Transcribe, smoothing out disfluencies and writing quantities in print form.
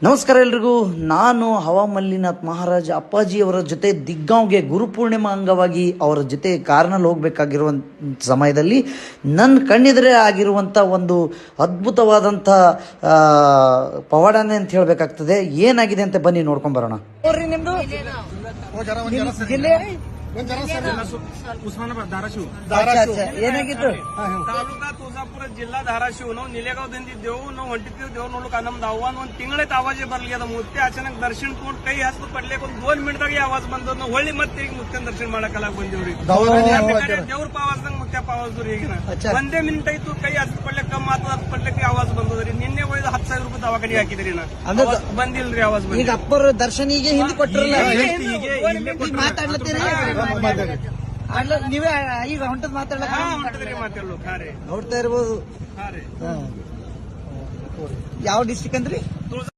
ನಮಸ್ಕಾರ ಎಲ್ರಿಗೂ. ನಾನು ಹವಾ ಮಲ್ಲಿನಾಥ್ ಮಹಾರಾಜ್ ಅಪ್ಪಾಜಿಯವರ ಜೊತೆ ದಿಗ್ಗಾಂವ್ಗೆ ಗುರುಪೂರ್ಣಿಮಾ ಅಂಗವಾಗಿ ಅವರ ಜೊತೆ ಕಾರ್ನಲ್ಲಿ ಹೋಗಬೇಕಾಗಿರುವ ಸಮಯದಲ್ಲಿ ನನ್ನ ಕಣ್ಣೆದುರೇ ಆಗಿರುವಂಥ ಒಂದು ಅದ್ಭುತವಾದಂಥ ಪವಾಡನೆ ಅಂತ ಹೇಳಬೇಕಾಗ್ತದೆ. ಏನಾಗಿದೆ ಅಂತ ಬನ್ನಿ ನೋಡ್ಕೊಂಡು ಬರೋಣ. ನಿಮ್ದು ಜಿಲ್ಲೆ उस्मानाबाद धाराशिव ಏನಾಗಿತ್ತು? ತಾಲೂಕಾ ತುಳಜಾಪುರ ಜಿಲ್ಲಾ ಧಾರಾಶಿವ್ ನಾವು ನಿಲೆಗಾಂವದಿಂದಿದ್ದೆವು. ನಾವು ಹೊಂಟಿದ್ದೇವು ನೋಡ್ಲಿಕ್ಕೆ ನಮ್ದು ಅವ್ವನ್ ಒಂದ್ ತಿಂಗಳೈತೆ ಆವಾಜೇ ಬರ್ಲಿ. ಅದ ಮುತ್ತೆ ಅಚಾನಕ್ ದರ್ಶನ ತಗೊಂಡ್ ಕೈ ಹಸ್ತು ಪಡ್ಲಿಕ್ಕೆ ಒಂದ್ 2 ಮಿನಿಟ್ದಾಗೆ ಆವಾಜ್ ಬಂದದ್. ನಾವು ಹೊಳ್ಳಿ ಮತ್ತೆ ಈಗ ಮುತ್ತೆನ್ ದರ್ಶನ ಮಾಡಕಲ್ಲ ಬಂದೇವ್ರಿ. ದೇವ್ರ ಪಾವಾಜ್ದಂಗ ಮುತ್ತೆ ಪಾವಾಜ್ರಿ. ಈಗಿನ ಒಂದೇ ಮಿನಿಟ್ ಆಯ್ತು ಕೈ ಹಸ್ತು ಪಡ್ಲಿಕ್ಕೆ ಮಾತು ಪಡ್ಲಿಕ್ಕೆ ಆವಾಜ್ ಬಂದದ್ರಿ. ನಿನ್ನೆ ಒಯ್ದು 10,000 ರೂಪಾಯಿ ದವಾಖಾನೆ ಹಾಕಿದ್ರಿ. ನಾ ಬಂದಿಲ್ರಿ ಆವಾಜ್. ಈಗ ಅಪ್ಪರ ದರ್ಶನಿಗೆ ಹಿಂದೆ ಕೊಟ್ಟಿರಲ್ಲ. ನೀವೇ ಈಗ ಹೊಂಟದ್ ಮಾತಾಡ್ಲಕ್ಕ ನೋಡ್ತಾ ಇರ್ಬೋದು. ಯಾವ ಡಿಸ್ಟ್ರಿಕ್ಟ್ ಅಂದ್ರಿ?